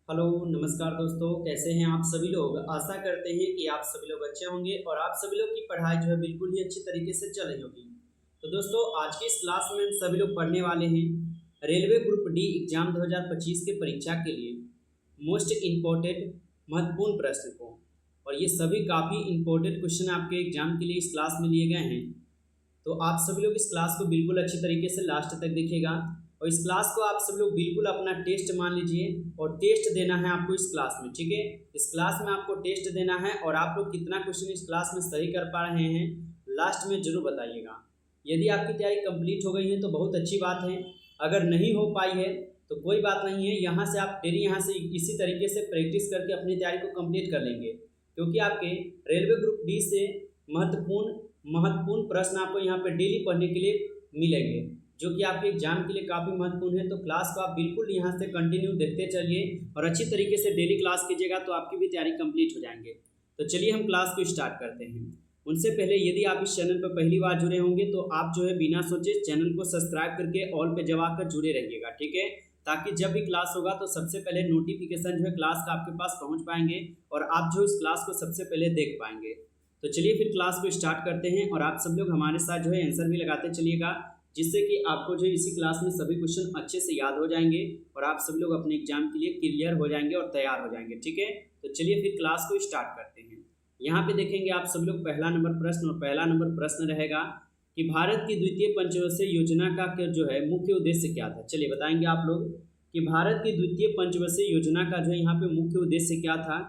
Hello नमस्कार दोस्तों, कैसे हैं आप सभी लोग। आशा करते हैं कि आप सभी लोग अच्छे होंगे और आप सभी लोग की पढ़ाई जो है बिल्कुल ही अच्छी तरीके से चल रही होगी। तो दोस्तों, आज की इस क्लास में हम सभी लोग पढ़ने वाले हैं रेलवे ग्रुप डी एग्जाम 2025 के परीक्षा के लिए मोस्ट इम्पोर्टेंट महत्वपूर्ण प्रश्न को। और ये सभी काफ़ी इम्पोर्टेंट क्वेश्चन आपके एग्जाम के लिए इस क्लास में लिए गए हैं। तो आप सभी लोग इस क्लास को बिल्कुल अच्छी तरीके से लास्ट तक देखिएगा और इस क्लास को आप सब लोग बिल्कुल अपना टेस्ट मान लीजिए और टेस्ट देना है आपको इस क्लास में। ठीक है, इस क्लास में आपको टेस्ट देना है और आप लोग कितना क्वेश्चन इस क्लास में सही कर पा रहे हैं लास्ट में जरूर बताइएगा। यदि आपकी तैयारी कंप्लीट हो गई है तो बहुत अच्छी बात है, अगर नहीं हो पाई है तो कोई बात नहीं है। यहाँ से आप डेली यहाँ से इसी तरीके से प्रैक्टिस करके अपनी तैयारी को कंप्लीट कर लेंगे, क्योंकि आपके रेलवे ग्रुप डी से महत्वपूर्ण महत्वपूर्ण प्रश्न आपको यहाँ पे डेली पढ़ने के लिए मिलेंगे, जो कि आपके एग्जाम के लिए काफ़ी महत्वपूर्ण है। तो क्लास को आप बिल्कुल यहाँ से कंटिन्यू देखते चलिए और अच्छी तरीके से डेली क्लास कीजिएगा तो आपकी भी तैयारी कंप्लीट हो जाएंगे। तो चलिए हम क्लास को स्टार्ट करते हैं। उनसे पहले यदि आप इस चैनल पर पहली बार जुड़े होंगे तो आप जो है बिना सोचे चैनल को सब्सक्राइब करके ऑल पे जवाकर जुड़े रहिएगा। ठीक है, ताकि जब भी क्लास होगा तो सबसे पहले नोटिफिकेशन जो है क्लास का आपके पास पहुँच पाएंगे और आप जो इस क्लास को सबसे पहले देख पाएंगे। तो चलिए फिर क्लास को स्टार्ट करते हैं और आप सब लोग हमारे साथ जो है आंसर भी लगाते चलिएगा, जिससे कि आपको जो इसी क्लास में सभी क्वेश्चन अच्छे से याद हो जाएंगे और आप सब लोग अपने एग्जाम के लिए क्लियर हो जाएंगे और तैयार हो जाएंगे। ठीक है, तो चलिए फिर क्लास को स्टार्ट करते हैं। यहाँ पे देखेंगे आप सब लोग पहला नंबर प्रश्न, और पहला नंबर प्रश्न रहेगा कि भारत की द्वितीय पंचवर्षीय योजना का जो है मुख्य उद्देश्य क्या था। चलिए बताएंगे आप लोग कि भारत की द्वितीय पंचवर्षीय योजना का जो है यहाँ पे मुख्य उद्देश्य क्या था।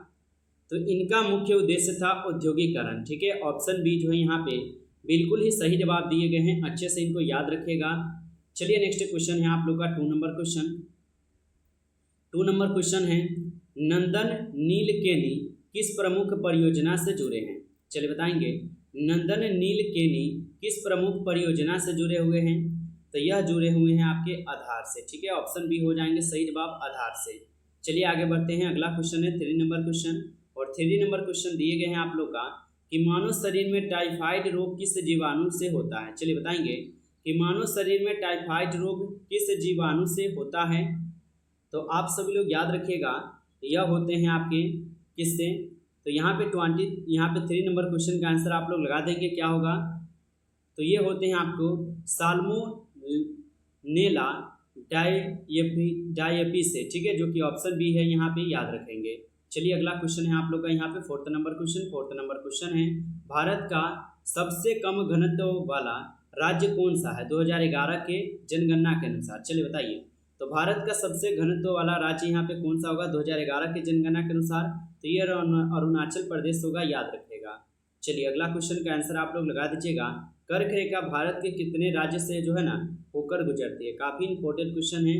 तो इनका मुख्य उद्देश्य था औद्योगिकरण। ठीक है, ऑप्शन बी जो है यहाँ पे बिल्कुल ही सही जवाब दिए गए हैं, अच्छे से इनको याद रखिएगा। चलिए नेक्स्ट क्वेश्चन है आप लोग का 2 नंबर क्वेश्चन। 2 नंबर क्वेश्चन है नंदन नीलकेनी किस प्रमुख परियोजना से जुड़े हैं। चलिए बताएंगे नंदन नीलकेनी किस प्रमुख परियोजना से जुड़े हुए हैं। तो यह जुड़े हुए हैं आपके आधार से। ठीक है, ऑप्शन बी हो जाएंगे सही जवाब आधार से। चलिए आगे बढ़ते हैं। अगला क्वेश्चन है 3 नंबर क्वेश्चन, और 3 नंबर क्वेश्चन दिए गए हैं आप लोग का कि मानव शरीर में टाइफाइड रोग किस जीवाणु से होता है। चलिए बताएंगे कि मानव शरीर में टाइफाइड रोग किस जीवाणु से होता है। तो आप सभी लोग याद रखिएगा, यह होते हैं आपके किससे। तो यहाँ पे 3 नंबर क्वेश्चन का आंसर आप लोग लगा देंगे, क्या होगा। तो ये होते हैं आपको साल्मोनेला डायपी से। ठीक है, जो कि ऑप्शन बी है, यहाँ पे याद रखेंगे। चलिए अगला क्वेश्चन है आप लोग का यहाँ पे 4th number question. 4th number question है भारत का सबसे कम घनत्व वाला राज्य कौन सा है 2011 के जनगणना के अनुसार। चलिए बताइए, तो भारत का सबसे घनत्व वाला राज्य यहाँ पे कौन सा होगा 2011 के जनगणना के अनुसार। तो ये अरुणाचल प्रदेश होगा, याद रखिएगा। चलिए अगला क्वेश्चन का आंसर आप लोग लगा दीजिएगा। कर्क रेखा भारत के कितने राज्य से जो है ना होकर गुजरती है। काफ़ी इंपॉर्टेंट क्वेश्चन है।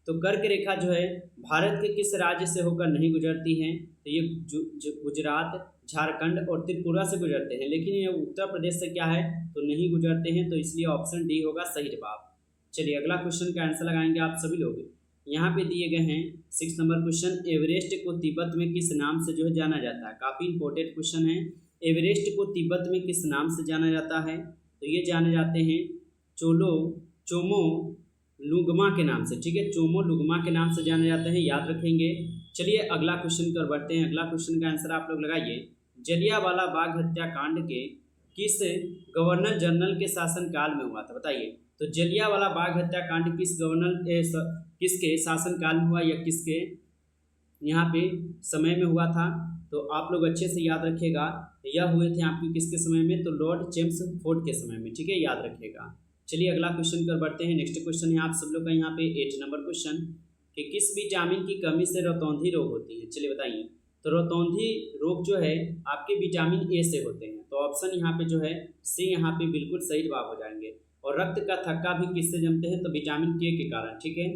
तो कर्क रेखा जो है भारत के किस राज्य से होकर नहीं गुजरती है। तो ये गुजरात, झारखंड और त्रिपुरा से गुजरते हैं, लेकिन ये उत्तर प्रदेश से क्या है तो नहीं गुजरते हैं। तो इसलिए ऑप्शन डी होगा सही जवाब। चलिए अगला क्वेश्चन का आंसर लगाएंगे आप सभी लोग। यहाँ पे दिए गए हैं 6 नंबर क्वेश्चन, एवरेस्ट को तिब्बत में किस नाम से जो है जाना जाता है। काफ़ी इंपॉर्टेंट क्वेश्चन है। एवरेस्ट को तिब्बत में किस नाम से जाना जाता है। तो ये जाने जाते हैं चोमो लुंगमा के नाम से। ठीक है, चोमो लुंगमा के नाम से जाने जाते हैं, याद रखेंगे। चलिए अगला क्वेश्चन कर बढ़ते हैं। अगला क्वेश्चन का आंसर आप लोग लगाइए। जलियांवाला बाग हत्याकांड के किस गवर्नर जनरल के शासनकाल में हुआ था। बताइए, तो जलियांवाला बाग हत्याकांड किसके शासनकाल में हुआ या किसके यहाँ पे समय में हुआ था। तो आप लोग अच्छे से याद रखिएगा, यह हुए थे आपके किसके समय में, तो लॉर्ड चेम्सफोर्ड के समय में। ठीक है, याद रखिएगा। चलिए अगला क्वेश्चन कर बढ़ते हैं। नेक्स्ट क्वेश्चन है आप सब लोग का यहाँ पे 8 नंबर क्वेश्चन कि किस विटामिन की कमी से रतौंधी रोग होती है। चलिए बताइए, तो रतौंधी रोग जो है आपके विटामिन ए से होते हैं। तो ऑप्शन यहाँ पे जो है सी यहाँ पे बिल्कुल सही जवाब हो जाएंगे। और रक्त का थक्का भी किससे जमते हैं, तो विटामिन के कारण। ठीक है,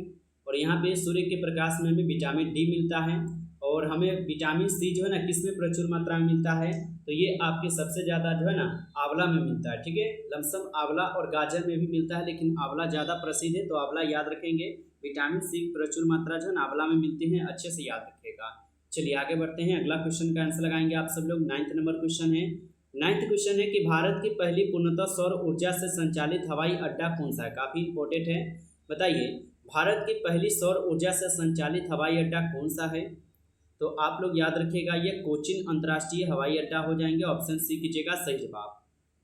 और यहाँ पे सूर्य के प्रकाश में हमें विटामिन डी मिलता है, और हमें विटामिन सी जो है ना किस में प्रचुर मात्रा में मिलता है, तो ये आपके सबसे ज़्यादा जो है ना आंवला में मिलता है। ठीक है, लमसम आंवला और गाजर में भी मिलता है, लेकिन आंवला ज़्यादा प्रसिद्ध है, तो आंवला याद रखेंगे। विटामिन सी प्रचुर मात्रा जो है ना आंवला में मिलती है, अच्छे से याद रखिएगा। चलिए आगे बढ़ते हैं। अगला क्वेश्चन का आंसर लगाएंगे आप सब लोग। 9th नंबर क्वेश्चन है। 9th क्वेश्चन है कि भारत की पहली पूर्णतः सौर ऊर्जा से संचालित हवाई अड्डा कौन सा है। काफ़ी इंपॉर्टेंट है, बताइए। भारत की पहली सौर ऊर्जा से संचालित हवाई अड्डा कौन सा है? तो आप लोग याद रखिएगा, ये कोचिन अंतर्राष्ट्रीय हवाई अड्डा हो जाएंगे। ऑप्शन सी कीजिएगा सही जवाब।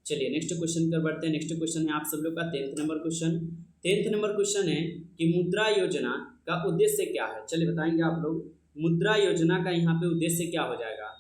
चलिए नेक्स्ट क्वेश्चन कर बढ़ते हैं। नेक्स्ट क्वेश्चन है आप सब लोग का 10th number question. 10th number question है कि मुद्रा योजना का उद्देश्य क्या है? चलिए बताएंगे आप लोग, मुद्रा योजना का यहाँ पे उद्देश्य क्या हो जाएगा?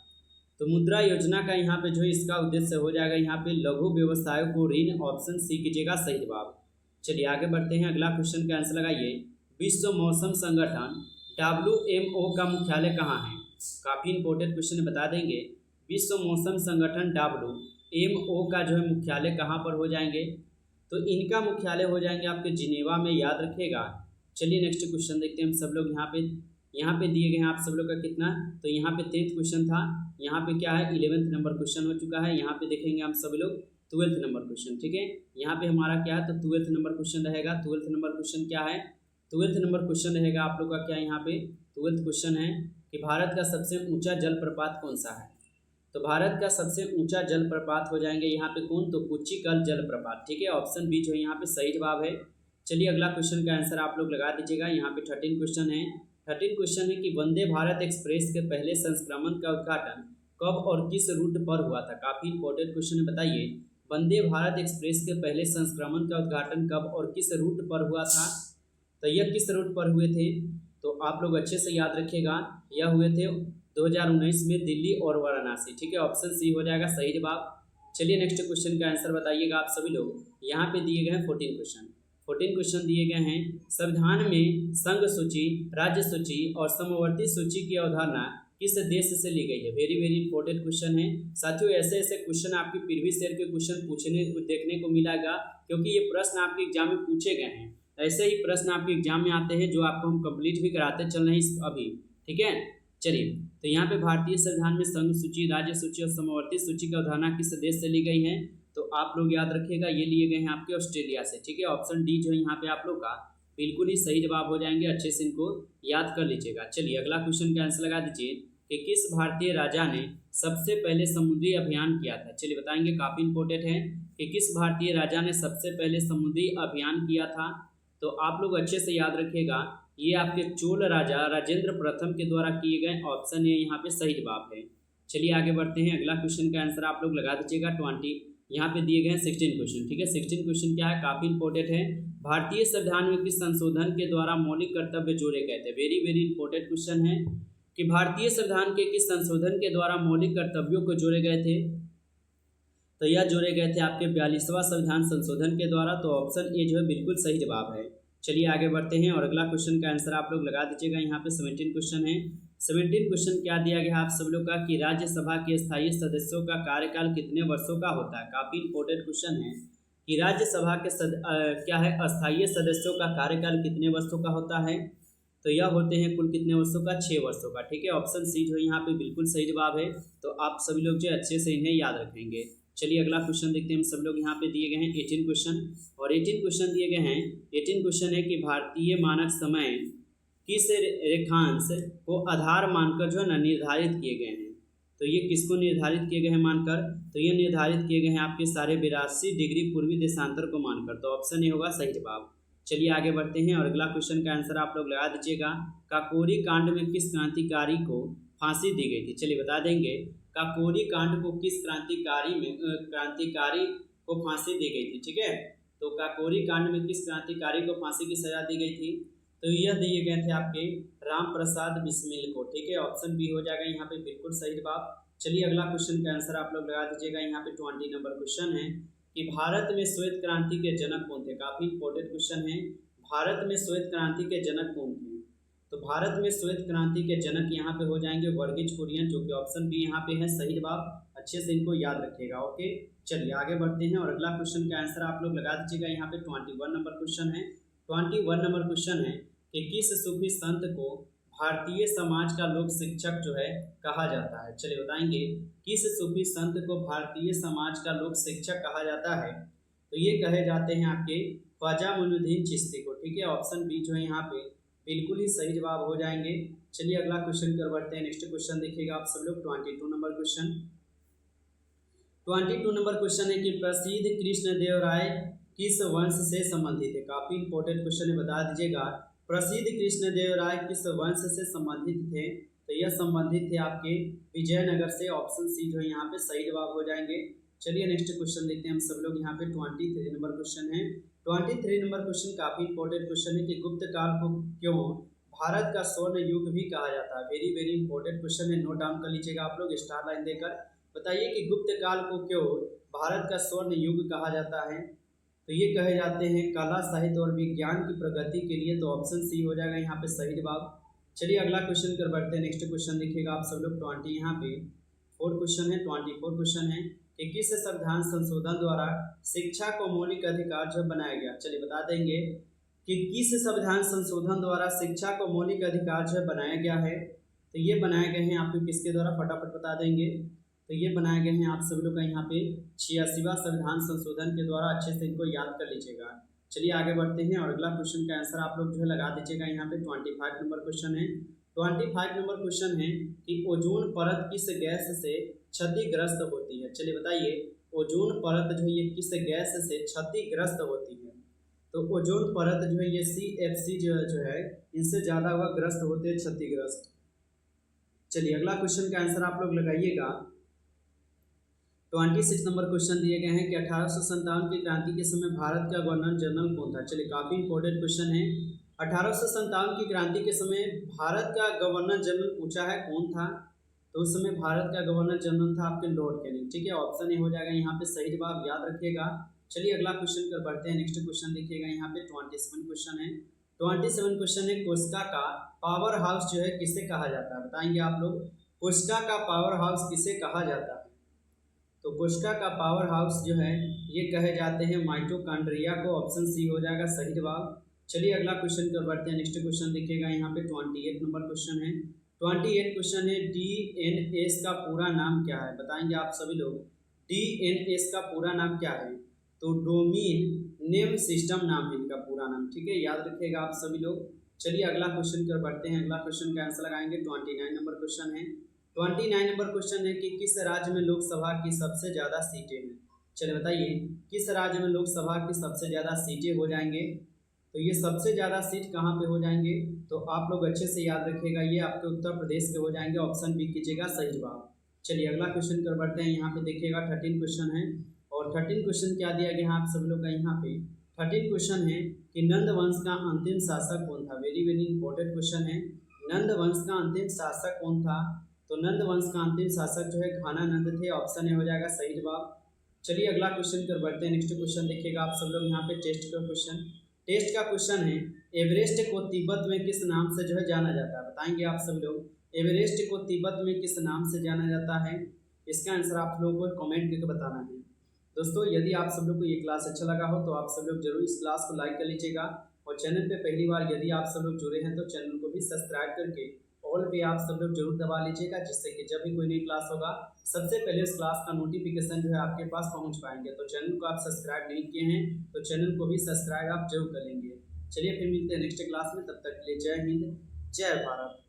तो मुद्रा योजना का यहाँ पे जो इसका उद्देश्य हो जाएगा यहाँ पे लघु व्यवसायों को ऋण। ऑप्शन सी कीजिएगा सही जवाब। चलिए आगे बढ़ते हैं, अगला क्वेश्चन का आंसर लगाइए। विश्व मौसम संगठन WMO का मुख्यालय कहाँ है? काफ़ी इंपॉर्टेंट क्वेश्चन है, बता देंगे। विश्व मौसम संगठन WMO का जो है मुख्यालय कहाँ पर हो जाएंगे? तो इनका मुख्यालय हो जाएंगे आपके जिनेवा में, याद रखिएगा। चलिए नेक्स्ट क्वेश्चन देखते हैं हम सब लोग। यहाँ पे दिए गए हैं आप सब लोग का कितना, तो यहाँ पे 10th क्वेश्चन था, यहाँ पे क्या है 11th नंबर क्वेश्चन हो चुका है। यहाँ पे देखेंगे हम सभी लोग 12th नंबर क्वेश्चन, ठीक है। यहाँ पे हमारा क्या है, तो 12th नंबर क्वेश्चन रहेगा। 12th नंबर क्वेश्चन क्या है? 12th नंबर क्वेश्चन रहेगा आप लोग का क्या, यहाँ पे 12th क्वेश्चन है कि भारत का सबसे ऊंचा जलप्रपात कौन सा है? तो भारत का सबसे ऊंचा जलप्रपात हो जाएंगे यहाँ पे कौन, तो कुचिकल जलप्रपात, ठीक है। ऑप्शन बी जो है यहाँ पे सही जवाब है। चलिए अगला क्वेश्चन का आंसर आप लोग लगा दीजिएगा। यहाँ पे 13 क्वेश्चन है। 13 क्वेश्चन है कि वंदे भारत एक्सप्रेस के पहले संस्करण का उद्घाटन कब और किस रूट पर हुआ था? काफ़ी इंपॉर्टेंट क्वेश्चन है, बताइए वंदे भारत एक्सप्रेस के पहले संस्करण का उद्घाटन कब और किस रूट पर हुआ था? तो यह किस रूट पर हुए थे? तो आप लोग अच्छे से याद रखिएगा, यह हुए थे 2019 में दिल्ली और वाराणसी, ठीक है। ऑप्शन सी हो जाएगा सही जवाब। चलिए नेक्स्ट क्वेश्चन का आंसर बताइएगा आप सभी लोग। यहाँ पे दिए गए हैं 14 क्वेश्चन दिए गए हैं। संविधान में संघ सूची, राज्य सूची और समवर्ती सूची की अवधारणा किस देश से ली गई है? वेरी वेरी इंपॉर्टेंट क्वेश्चन है साथियों। ऐसे ऐसे क्वेश्चन आपकी प्रीवियस ईयर के क्वेश्चन पूछने देखने को मिलेगा, क्योंकि ये प्रश्न आपके एग्जाम में पूछे गए हैं। ऐसे ही प्रश्न आपके एग्जाम में आते हैं जो आपको हम कंप्लीट भी कराते चल रहे हैं अभी, ठीक है। चलिए तो यहाँ पे भारतीय संविधान में संघ सूची, राज्य सूची और समवर्ती सूची की अवधारणा किस देश से ली गई है? तो आप लोग याद रखिएगा, ये लिए गए हैं आपके ऑस्ट्रेलिया से, ठीक है। ऑप्शन डी जो है यहाँ पे आप लोग का बिल्कुल ही सही जवाब हो जाएंगे। अच्छे से इनको याद कर लीजिएगा। चलिए अगला क्वेश्चन का आंसर लगा दीजिए कि किस भारतीय राजा ने सबसे पहले समुद्री अभियान किया था? चलिए बताएंगे, काफ़ी इंपॉर्टेंट है कि किस भारतीय राजा ने सबसे पहले समुद्री अभियान किया था? तो आप लोग अच्छे से याद रखिएगा, ये आपके चोल राजा राजेंद्र प्रथम के द्वारा किए गए। ऑप्शन ए यहाँ पे सही जवाब है। चलिए आगे बढ़ते हैं, अगला क्वेश्चन का आंसर आप लोग लगा दीजिएगा 20। यहाँ पे दिए गए हैं 16 क्वेश्चन, ठीक है। 16 क्वेश्चन क्या है, काफ़ी इंपॉर्टेंट है। भारतीय संविधान में किस संशोधन के द्वारा मौलिक कर्तव्य जोड़े गए थे? वेरी वेरी इंपॉर्टेंट क्वेश्चन है कि भारतीय संविधान के किस संशोधन के द्वारा मौलिक कर्तव्यों को जोड़े गए थे? तो यह जोड़े गए थे आपके 42वां संविधान संशोधन के द्वारा। तो ऑप्शन ए जो है बिल्कुल सही जवाब है। चलिए आगे बढ़ते हैं और अगला क्वेश्चन का आंसर आप लोग लगा दीजिएगा। यहाँ पे 17 क्वेश्चन है। 17 क्वेश्चन क्या दिया गया आप सब लोग का कि राज्यसभा के स्थायी सदस्यों का कार्यकाल कितने वर्षों का होता है? काफ़ी इंपॉर्टेंट क्वेश्चन है कि राज्यसभा के क्या है अस्थायी सदस्यों का कार्यकाल कितने वर्षों का होता है? तो यह होते हैं कुल कितने वर्षों का, 6 वर्षों का, ठीक है। ऑप्शन सी जो है यहाँ पे बिल्कुल सही जवाब है। तो आप सभी लोग जो अच्छे से इन्हें याद रखेंगे। चलिए अगला क्वेश्चन देखते हैं हम सब लोग। यहाँ पे दिए गए हैं 18 क्वेश्चन और 18 क्वेश्चन दिए गए हैं। 18 क्वेश्चन है कि भारतीय मानक समय किस रेखांश को आधार मानकर जो है ना निर्धारित किए गए हैं? तो ये किसको निर्धारित किए गए हैं मानकर? तो ये निर्धारित किए गए हैं आपके 82.5 डिग्री पूर्वी देशांतर को मानकर। तो ऑप्शन ए होगा सही जवाब। चलिए आगे बढ़ते हैं और अगला क्वेश्चन का आंसर आप लोग लगा दीजिएगा। काकोरी कांड में किस क्रांतिकारी को फांसी दी गई थी? चलिए बता देंगे, काकोरी कांड को किस क्रांतिकारी को फांसी दी गई थी, ठीक है। तो काकोरी कांड में किस क्रांतिकारी को फांसी की सजा दी गई थी? तो यह दिए गए थे आपके राम प्रसाद बिस्मिल को, ठीक है। ऑप्शन बी हो जाएगा यहाँ पे बिल्कुल सही जवाब। चलिए अगला क्वेश्चन का आंसर आप लोग लगा दीजिएगा। यहाँ पे 20 नंबर क्वेश्चन है कि भारत में श्वेत क्रांति के जनक कौन थे? काफ़ी इंपॉर्टेंट क्वेश्चन है। भारत में श्वेत क्रांति के जनक कौन थे? तो भारत में श्वेत क्रांति के जनक यहाँ पे हो जाएंगे वर्गीज कुरियन, जो कि ऑप्शन बी यहाँ पे है सही जवाब। अच्छे से इनको याद रखिएगा, ओके। चलिए आगे बढ़ते हैं और अगला क्वेश्चन का आंसर आप लोग लगा दीजिएगा। यहाँ पे 21 नंबर क्वेश्चन है। 21 नंबर क्वेश्चन है कि किस सूफी संत को भारतीय समाज का लोक शिक्षक जो है कहा जाता है? चलिए बताएंगे, किस सूफी संत को भारतीय समाज का लोक शिक्षक कहा जाता है? तो ये कहे जाते हैं आपके ख्वाजा मोइनुद्दीन चिश्ती को, ठीक है। ऑप्शन बी जो है यहाँ पे बिल्कुल ही सही जवाब हो जाएंगे। चलिए अगला क्वेश्चन कर बढ़ते हैं। नेक्स्ट क्वेश्चन देखिएगा आप सब लोग। 22 नंबर क्वेश्चन। 22 नंबर क्वेश्चन है कि प्रसिद्ध कृष्णदेव राय किस वंश से संबंधित है? काफ़ी इंपॉर्टेंट क्वेश्चन है, बता दीजिएगा प्रसिद्ध कृष्णदेवराय किस वंश से संबंधित थे? तो यह संबंधित थे आपके विजयनगर से। ऑप्शन सी जो है यहाँ पे सही जवाब हो जाएंगे। चलिए नेक्स्ट क्वेश्चन देखते हैं हम सब लोग। यहाँ पे 23 नंबर क्वेश्चन है। 23 नंबर क्वेश्चन काफी इंपॉर्टेंट क्वेश्चन है कि गुप्त काल को क्यों भारत का स्वर्ण युग भी कहा जाता है। वेरी वेरी इंपॉर्टेंट क्वेश्चन है, नोट डाउन कर लीजिएगा आप लोग स्टार लाइन देकर। बताइए कि गुप्त काल को क्यों भारत का स्वर्ण युग कहा जाता है? तो ये कहे जाते हैं कला, साहित्य और विज्ञान की प्रगति के लिए। तो ऑप्शन सी हो जाएगा यहाँ पे सही जवाब। चलिए अगला क्वेश्चन कर बढ़ते हैं। नेक्स्ट क्वेश्चन देखिएगा आप सब लोग। 20 यहाँ पे 4 क्वेश्चन है। 24 क्वेश्चन है कि किस संविधान संशोधन द्वारा शिक्षा को मौलिक अधिकार जो बनाया गया। चलिए बता देंगे कि किस संविधान संशोधन द्वारा शिक्षा को मौलिक अधिकार जो बनाया गया है। तो ये बनाए गए हैं आपको किसके द्वारा, फटाफट बता देंगे। तो ये बनाए गए हैं आप सभी लोग का यहाँ पे 86वां संविधान संशोधन के द्वारा। अच्छे से इनको याद कर लीजिएगा। चलिए आगे बढ़ते हैं और अगला क्वेश्चन का आंसर आप लोग जो है लगा दीजिएगा। यहाँ पे 25 नंबर क्वेश्चन है। 25 नंबर क्वेश्चन है कि ओजोन परत किस गैस से क्षतिग्रस्त होती है। चलिए बताइए ओजोन परत जो है ये किस गैस से क्षतिग्रस्त होती है। तो ओजोन परत जो है ये CFC जो है इनसे ज़्यादा हुआ ग्रस्त होते हैं, क्षतिग्रस्त। चलिए अगला क्वेश्चन का आंसर आप लोग लगाइएगा। 26 नंबर क्वेश्चन दिए गए हैं कि 1857 की क्रांति के समय भारत का गवर्नर जनरल कौन था। चलिए काफ़ी इंपॉर्टेंट क्वेश्चन है। 1857 की क्रांति के समय भारत का गवर्नर जनरल पूछा है कौन था। तो उस समय भारत का गवर्नर जनरल था आपके लॉर्ड कैनिंग। ठीक है, ऑप्शन ए हो जाएगा यहाँ पे सही जवाब, याद रखिएगा। चलिए अगला क्वेश्चन कर बढ़ते हैं। नेक्स्ट क्वेश्चन देखिएगा यहाँ पे 27 क्वेश्चन है। 27 क्वेश्चन है कोस्टा का पावर हाउस जो है किसे कहा जाता है। बताएंगे आप लोग कोस्टा का पावर हाउस किसे कहा जाता है। तो कोस्टा का पावर हाउस जो है ये कहे जाते हैं माइटोकॉन्ड्रिया को। ऑप्शन सी हो जाएगा सही जवाब। चलिए अगला क्वेश्चन कर बढ़ते हैं। नेक्स्ट क्वेश्चन देखिएगा यहाँ पे 28 नंबर क्वेश्चन है। 28 क्वेश्चन है DNS का पूरा नाम क्या है। बताएंगे आप सभी लोग DNS का पूरा नाम क्या है। तो डोमेन नेम सिस्टम नाम है इनका पूरा नाम। ठीक है, याद रखिएगा आप सभी लोग। चलिए अगला क्वेश्चन कर बढ़ते हैं। अगला क्वेश्चन का आंसर लगाएंगे। 29 नंबर क्वेश्चन है। 29 नंबर क्वेश्चन है कि किस राज्य में लोकसभा की सबसे ज़्यादा सीटें हैं। चलिए बताइए किस राज्य में लोकसभा की सबसे ज़्यादा सीटें हो जाएंगे। तो ये सबसे ज़्यादा सीट कहाँ पे हो जाएंगे। तो आप लोग अच्छे से याद रखिएगा, ये आपके उत्तर प्रदेश के हो जाएंगे। ऑप्शन बी कीजिएगा सही जवाब। चलिए अगला क्वेश्चन कर बढ़ते हैं। यहाँ पे देखिएगा 13 क्वेश्चन है। और 13 क्वेश्चन क्या दिया गया है आप सब लोग का। यहाँ पे 13 क्वेश्चन है कि नंद वंश का अंतिम शासक कौन था। वेरी वेरी इंपॉर्टेंट क्वेश्चन है। नंद वंश का अंतिम शासक कौन था। तो नंद वंश का अंतिम शासक जो है घानानंद थे। ऑप्शन ए हो जाएगा सही जवाब। चलिए अगला क्वेश्चन कर बढ़ते हैं। नेक्स्ट क्वेश्चन देखिएगा आप सब लोग। यहाँ पे टेस्ट का क्वेश्चन है एवरेस्ट को तिब्बत में किस नाम से जो है जाना जाता है। बताएंगे आप सब लोग एवरेस्ट को तिब्बत में किस नाम से जाना जाता है। इसका आंसर आप लोगों को कमेंट करके बताना है। दोस्तों यदि आप सब लोग को ये क्लास अच्छा लगा हो तो आप सब लोग जरूर इस क्लास को लाइक कर लीजिएगा। और चैनल पे पहली बार यदि आप सब लोग जुड़े हैं तो चैनल को भी सब्सक्राइब करके ऑल पे आप सब लोग जरूर दबा लीजिएगा, जिससे कि जब भी कोई नई क्लास होगा सबसे पहले उस क्लास का नोटिफिकेशन जो है आपके पास पहुंच पाएंगे। तो चैनल को आप सब्सक्राइब नहीं किए हैं तो चैनल को भी सब्सक्राइब आप जरूर कर लेंगे। चलिए फिर मिलते हैं नेक्स्ट क्लास में, तब तक के लिए जय हिंद जय भारत।